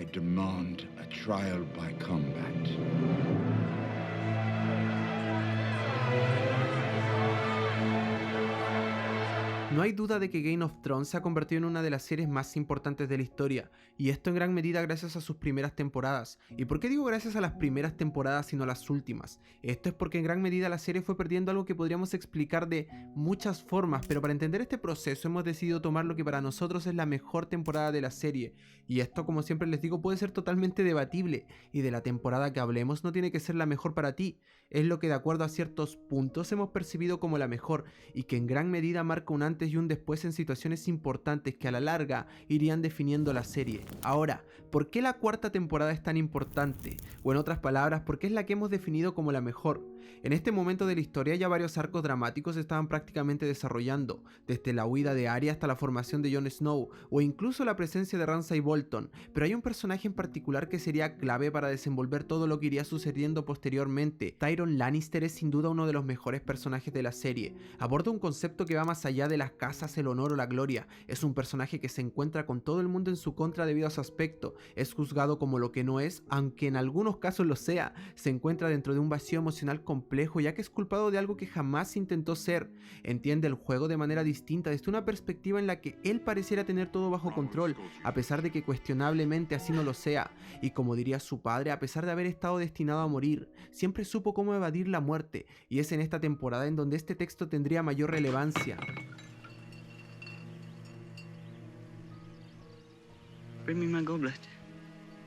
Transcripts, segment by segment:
I demand a trial by combat. No hay duda de que Game of Thrones se ha convertido en una de las series más importantes de la historia, y esto en gran medida gracias a sus primeras temporadas. ¿Y por qué digo gracias a las primeras temporadas y no las últimas? Esto es porque en gran medida la serie fue perdiendo algo que podríamos explicar de muchas formas, pero para entender este proceso hemos decidido tomar lo que para nosotros es la mejor temporada de la serie, y esto, como siempre les digo, puede ser totalmente debatible, y de la temporada que hablemos no tiene que ser la mejor para ti, es lo que de acuerdo a ciertos puntos hemos percibido como la mejor, y que en gran medida marca un antes y un después en situaciones importantes que a la larga irían definiendo la serie. Ahora, ¿por qué la cuarta temporada es tan importante? O en otras palabras, ¿por qué es la que hemos definido como la mejor? En este momento de la historia ya varios arcos dramáticos se estaban prácticamente desarrollando, desde la huida de Arya hasta la formación de Jon Snow, o incluso la presencia de Ramsay Bolton, pero hay un personaje en particular que sería clave para desenvolver todo lo que iría sucediendo posteriormente. Tyrion Lannister es sin duda uno de los mejores personajes de la serie, aborda un concepto que va más allá de las casas, el honor o la gloria, es un personaje que se encuentra con todo el mundo en su contra debido a su aspecto, es juzgado como lo que no es, aunque en algunos casos lo sea, se encuentra dentro de un vacío emocional complejo ya que es culpado de algo que jamás intentó ser, entiende el juego de manera distinta desde una perspectiva en la que él pareciera tener todo bajo control, a pesar de que cuestionablemente así no lo sea, y como diría su padre, a pesar de haber estado destinado a morir, siempre supo cómo evadir la muerte, y es en esta temporada en donde este texto tendría mayor relevancia. Bring me my goblet.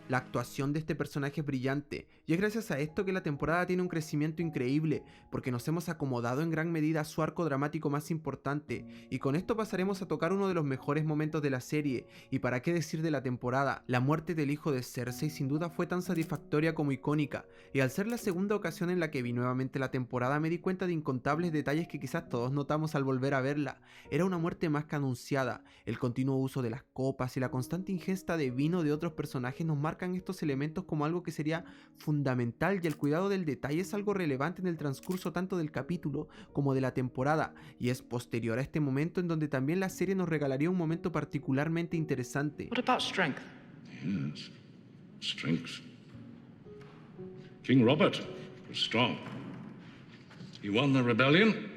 La actuación de este personaje es brillante, y es gracias a esto que la temporada tiene un crecimiento increíble, porque nos hemos acomodado en gran medida a su arco dramático más importante, y con esto pasaremos a tocar uno de los mejores momentos de la serie, y para qué decir de la temporada, la muerte del hijo de Cersei sin duda fue tan satisfactoria como icónica, y al ser la segunda ocasión en la que vi nuevamente la temporada me di cuenta de incontables detalles que quizás todos notamos al volver a verla. Era una muerte más que anunciada, el continuo uso de las copas y la constante ingesta de vino de otros personajes nos marcan estos elementos como algo que sería fundamental, y el cuidado del detalle es algo relevante en el transcurso tanto del capítulo como de la temporada, y es posterior a este momento en donde también la serie nos regalaría un momento particularmente interesante. What about strength? Yes, strength. King Robert was strong. He won the rebellion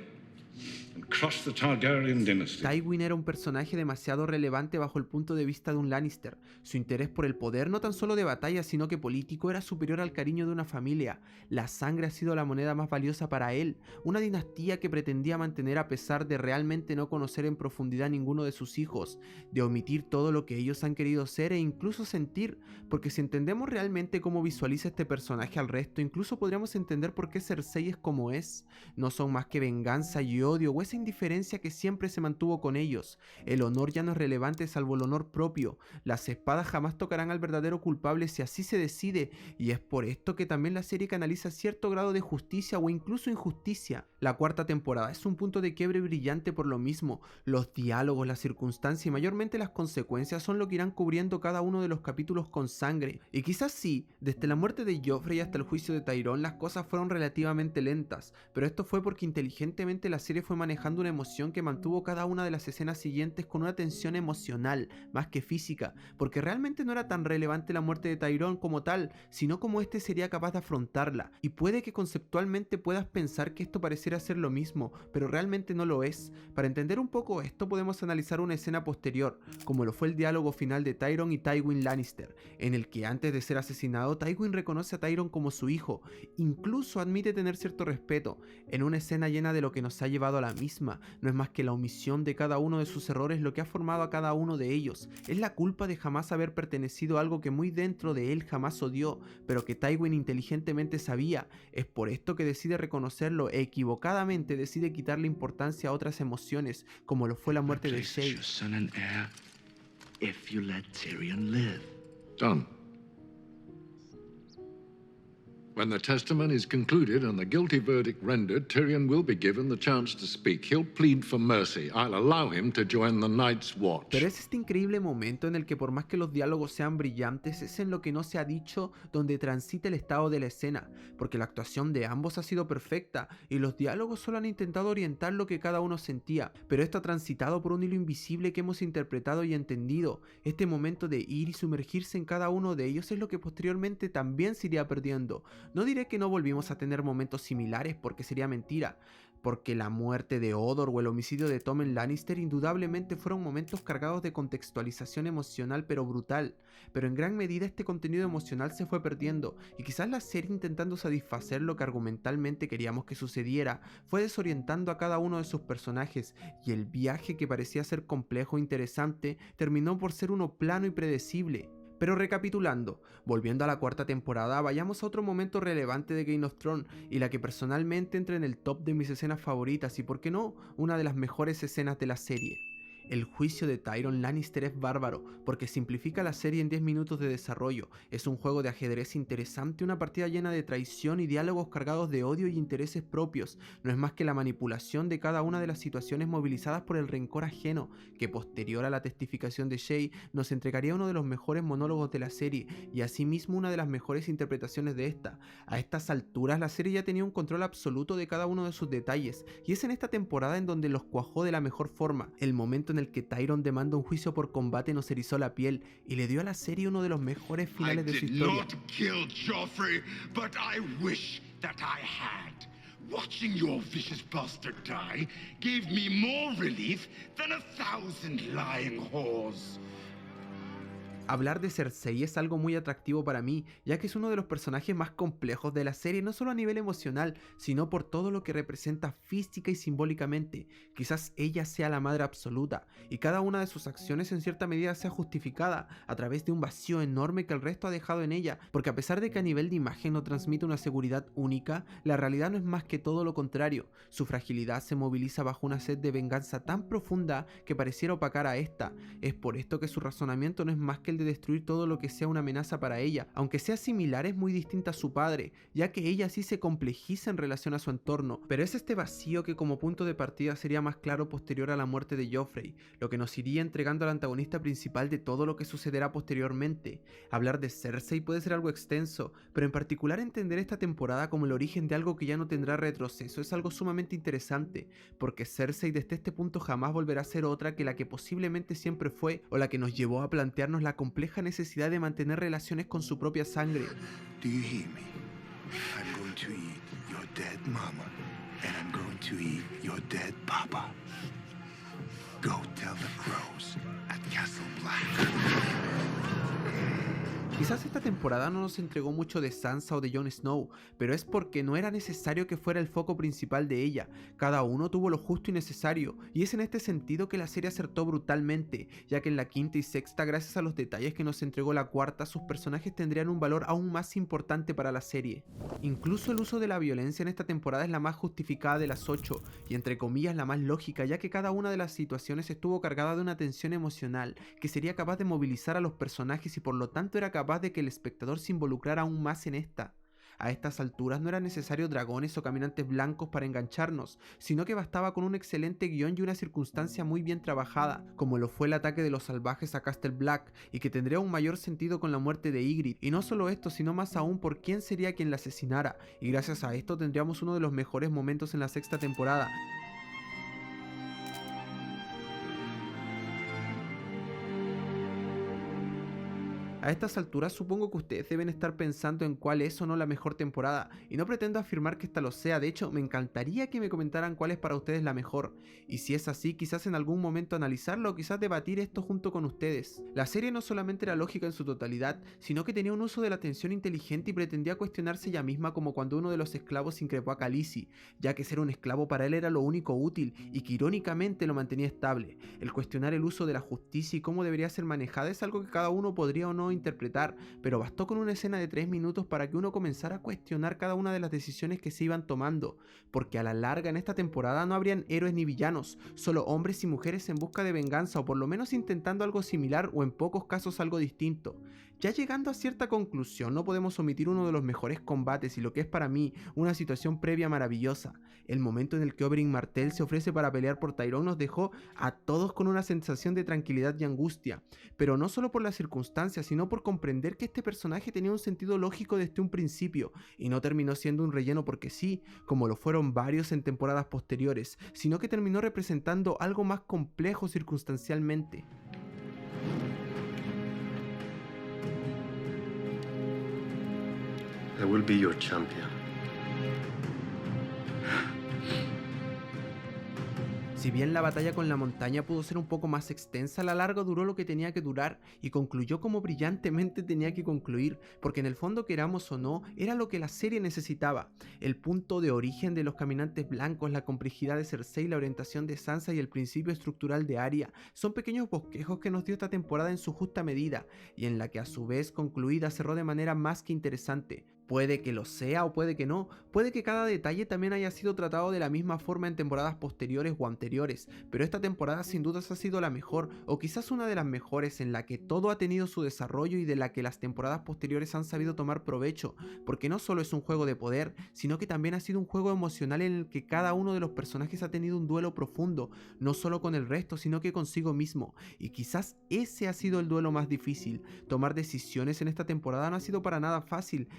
and crushed the Targaryen dynasty. Tywin era un personaje demasiado relevante bajo el punto de vista de un Lannister. Su interés por el poder, no tan solo de batalla sino que político, era superior al cariño de una familia. La sangre ha sido la moneda más valiosa para él, una dinastía que pretendía mantener a pesar de realmente no conocer en profundidad ninguno de sus hijos, de omitir todo lo que ellos han querido ser e incluso sentir, porque si entendemos realmente cómo visualiza este personaje al resto, incluso podríamos entender por qué Cersei es como es. No son más que venganza y odio o esa indiferencia que siempre se mantuvo con ellos. El honor ya no es relevante salvo el honor propio. Las espadas jamás tocarán al verdadero culpable si así se decide, y es por esto que también la serie canaliza cierto grado de justicia o incluso injusticia. La cuarta temporada es un punto de quiebre brillante por lo mismo. Los diálogos, las circunstancias y mayormente las consecuencias son lo que irán cubriendo cada uno de los capítulos con sangre. Y quizás sí, desde la muerte de Joffrey hasta el juicio de Tyrone las cosas fueron relativamente lentas, pero esto fue porque inteligentemente la serie fue manejando una emoción que mantuvo cada una de las escenas siguientes con una tensión emocional, más que física, porque realmente no era tan relevante la muerte de Tyrone como tal, sino como este sería capaz de afrontarla, y puede que conceptualmente puedas pensar que esto pareciera ser lo mismo, pero realmente no lo es. Para entender un poco esto podemos analizar una escena posterior, como lo fue el diálogo final de Tyrion y Tywin Lannister, en el que antes de ser asesinado, Tywin reconoce a Tyrion como su hijo, incluso admite tener cierto respeto, en una escena llena de lo que nos ha llevado a la misma. No es más que la omisión de cada uno de sus errores lo que ha formado a cada uno de ellos. Es la culpa de jamás haber pertenecido a algo que muy dentro de él jamás odió, pero que Tywin inteligentemente sabía. Es por esto que decide reconocerlo e equivocadamente decide quitarle importancia a otras emociones, como lo fue la muerte de Shae. Your son and heir, if you let Tyrion live. Done. When the testimony is concluded and the guilty verdict rendered, Tyrion will be given the chance to speak. He'll plead for mercy. I'll allow him to join the Night's Watch. Pero es este increíble momento en el que por más que los diálogos sean brillantes, es en lo que no se ha dicho donde transita el estado de la escena, porque la actuación de ambos ha sido perfecta y los diálogos solo han intentado orientar lo que cada uno sentía, pero esto ha transitado por un hilo invisible que hemos interpretado y entendido. Este momento de ir y sumergirse en cada uno de ellos es lo que posteriormente también se iría perdiendo. No diré que no volvimos a tener momentos similares porque sería mentira, porque la muerte de Hodor o el homicidio de Tommen Lannister indudablemente fueron momentos cargados de contextualización emocional pero brutal, pero en gran medida este contenido emocional se fue perdiendo y quizás la serie, intentando satisfacer lo que argumentalmente queríamos que sucediera, fue desorientando a cada uno de sus personajes y el viaje, que parecía ser complejo e interesante, terminó por ser uno plano y predecible. Pero recapitulando, volviendo a la cuarta temporada, vayamos a otro momento relevante de Game of Thrones y la que personalmente entra en el top de mis escenas favoritas y, por qué no, una de las mejores escenas de la serie. El juicio de Tyrion Lannister es bárbaro, porque simplifica la serie en 10 minutos de desarrollo. Es un juego de ajedrez interesante, una partida llena de traición y diálogos cargados de odio y intereses propios. No es más que la manipulación de cada una de las situaciones movilizadas por el rencor ajeno, que posterior a la testificación de Shae nos entregaría uno de los mejores monólogos de la serie, y asimismo una de las mejores interpretaciones de esta. A estas alturas la serie ya tenía un control absoluto de cada uno de sus detalles, y es en esta temporada en donde los cuajó de la mejor forma. El momento en el que Tyrion demanda un juicio por combate nos erizó la piel y le dio a la serie uno de los mejores finales de su historia. I did not kill Joffrey, but I wish that I had. Watching your vicious bastard die gave me more relief than 1,000 lying whores. Hablar de Cersei es algo muy atractivo para mí, ya que es uno de los personajes más complejos de la serie, no solo a nivel emocional, sino por todo lo que representa física y simbólicamente. Quizás ella sea la madre absoluta, y cada una de sus acciones en cierta medida sea justificada a través de un vacío enorme que el resto ha dejado en ella, porque a pesar de que a nivel de imagen no transmite una seguridad única, la realidad no es más que todo lo contrario. Su fragilidad se moviliza bajo una sed de venganza tan profunda que pareciera opacar a esta. Es por esto que su razonamiento no es más que el de destruir todo lo que sea una amenaza para ella, aunque sea similar, es muy distinta a su padre, ya que ella sí se complejiza en relación a su entorno, pero es este vacío que como punto de partida sería más claro posterior a la muerte de Joffrey, lo que nos iría entregando al antagonista principal de todo lo que sucederá posteriormente. Hablar de Cersei puede ser algo extenso, pero en particular entender esta temporada como el origen de algo que ya no tendrá retroceso es algo sumamente interesante, porque Cersei desde este punto jamás volverá a ser otra que la que posiblemente siempre fue, o la que nos llevó a plantearnos la compleja necesidad de mantener relaciones con su propia sangre. Do you hear me? I'm going to eat your dead mama, and I'm going to eat your dead papa. Go tell the crows at Castle Black. Quizás esta temporada no nos entregó mucho de Sansa o de Jon Snow, pero es porque no era necesario que fuera el foco principal de ella. Cada uno tuvo lo justo y necesario, y es en este sentido que la serie acertó brutalmente, ya que en la quinta y sexta, gracias a los detalles que nos entregó la cuarta, sus personajes tendrían un valor aún más importante para la serie. Incluso el uso de la violencia en esta temporada es la más justificada de las 8, y entre comillas la más lógica, ya que cada una de las situaciones estuvo cargada de una tensión emocional que sería capaz de movilizar a los personajes y por lo tanto era capaz de que el espectador se involucrara aún más en esta. A estas alturas no era necesario dragones o caminantes blancos para engancharnos, sino que bastaba con un excelente guión y una circunstancia muy bien trabajada, como lo fue el ataque de los salvajes a Castle Black, y que tendría un mayor sentido con la muerte de Ygritte, y no solo esto, sino más aún por quién sería quien la asesinara, y gracias a esto tendríamos uno de los mejores momentos en la sexta temporada. A estas alturas supongo que ustedes deben estar pensando en cuál es o no la mejor temporada, y no pretendo afirmar que esta lo sea, de hecho me encantaría que me comentaran cuál es para ustedes la mejor, y si es así quizás en algún momento analizarlo o quizás debatir esto junto con ustedes. La serie no solamente era lógica en su totalidad, sino que tenía un uso de la atención inteligente y pretendía cuestionarse ella misma, como cuando uno de los esclavos increpó a Khaleesi, ya que ser un esclavo para él era lo único útil y que irónicamente lo mantenía estable. El cuestionar el uso de la justicia y cómo debería ser manejada es algo que cada uno podría o no interpretar, pero bastó con una escena de 3 minutos para que uno comenzara a cuestionar cada una de las decisiones que se iban tomando, porque a la larga en esta temporada no habrían héroes ni villanos, solo hombres y mujeres en busca de venganza o por lo menos intentando algo similar o en pocos casos algo distinto, Ya llegando a cierta conclusión, no podemos omitir uno de los mejores combates y lo que es para mí una situación previa maravillosa. El momento en el que Oberyn Martell se ofrece para pelear por Tyrone nos dejó a todos con una sensación de tranquilidad y angustia, pero no solo por las circunstancias, sino por comprender que este personaje tenía un sentido lógico desde un principio, y no terminó siendo un relleno porque sí, como lo fueron varios en temporadas posteriores, sino que terminó representando algo más complejo circunstancialmente. I will be your champion. Si bien la batalla con la montaña pudo ser un poco más extensa, a la larga duró lo que tenía que durar y concluyó como brillantemente tenía que concluir, porque en el fondo, queramos o no, era lo que la serie necesitaba. El punto de origen de los caminantes blancos, la complejidad de Cersei, la orientación de Sansa y el principio estructural de Arya son pequeños bosquejos que nos dio esta temporada en su justa medida, y en la que a su vez concluida cerró de manera más que interesante. Puede que lo sea o puede que no, puede que cada detalle también haya sido tratado de la misma forma en temporadas posteriores o anteriores, pero esta temporada sin dudas ha sido la mejor, o quizás una de las mejores, en la que todo ha tenido su desarrollo y de la que las temporadas posteriores han sabido tomar provecho, porque no solo es un juego de poder, sino que también ha sido un juego emocional en el que cada uno de los personajes ha tenido un duelo profundo, no solo con el resto, sino que consigo mismo, y quizás ese ha sido el duelo más difícil. Tomar decisiones en esta temporada no ha sido para nada fácil,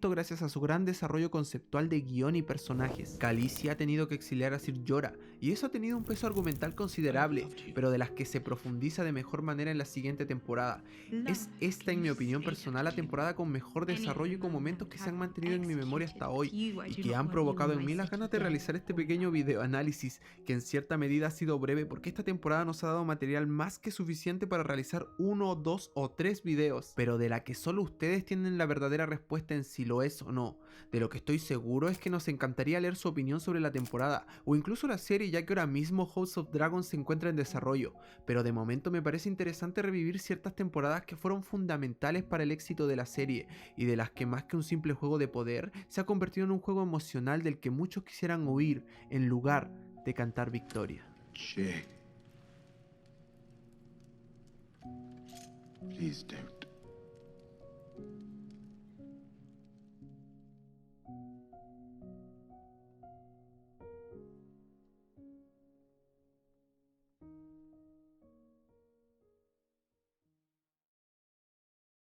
gracias a su gran desarrollo conceptual de guión y personajes. Khaleesi ha tenido que exiliar a Ser Jorah, y eso ha tenido un peso argumental considerable, pero de las que se profundiza de mejor manera en la siguiente temporada. Es esta, en mi opinión personal, la temporada con mejor desarrollo y con momentos que se han mantenido en mi memoria hasta hoy, y que han provocado en mí las ganas de realizar este pequeño video análisis, que en cierta medida ha sido breve porque esta temporada nos ha dado material más que suficiente para realizar 1, 2 o 3 videos, pero de la que solo ustedes tienen la verdadera respuesta en si lo es o no. De lo que estoy seguro es que nos encantaría leer su opinión sobre la temporada o incluso la serie, ya que ahora mismo House of Dragon se encuentra en desarrollo, pero de momento me parece interesante revivir ciertas temporadas que fueron fundamentales para el éxito de la serie y de las que, más que un simple juego de poder, se ha convertido en un juego emocional del que muchos quisieran huir en lugar de cantar victoria. Shay. Please don't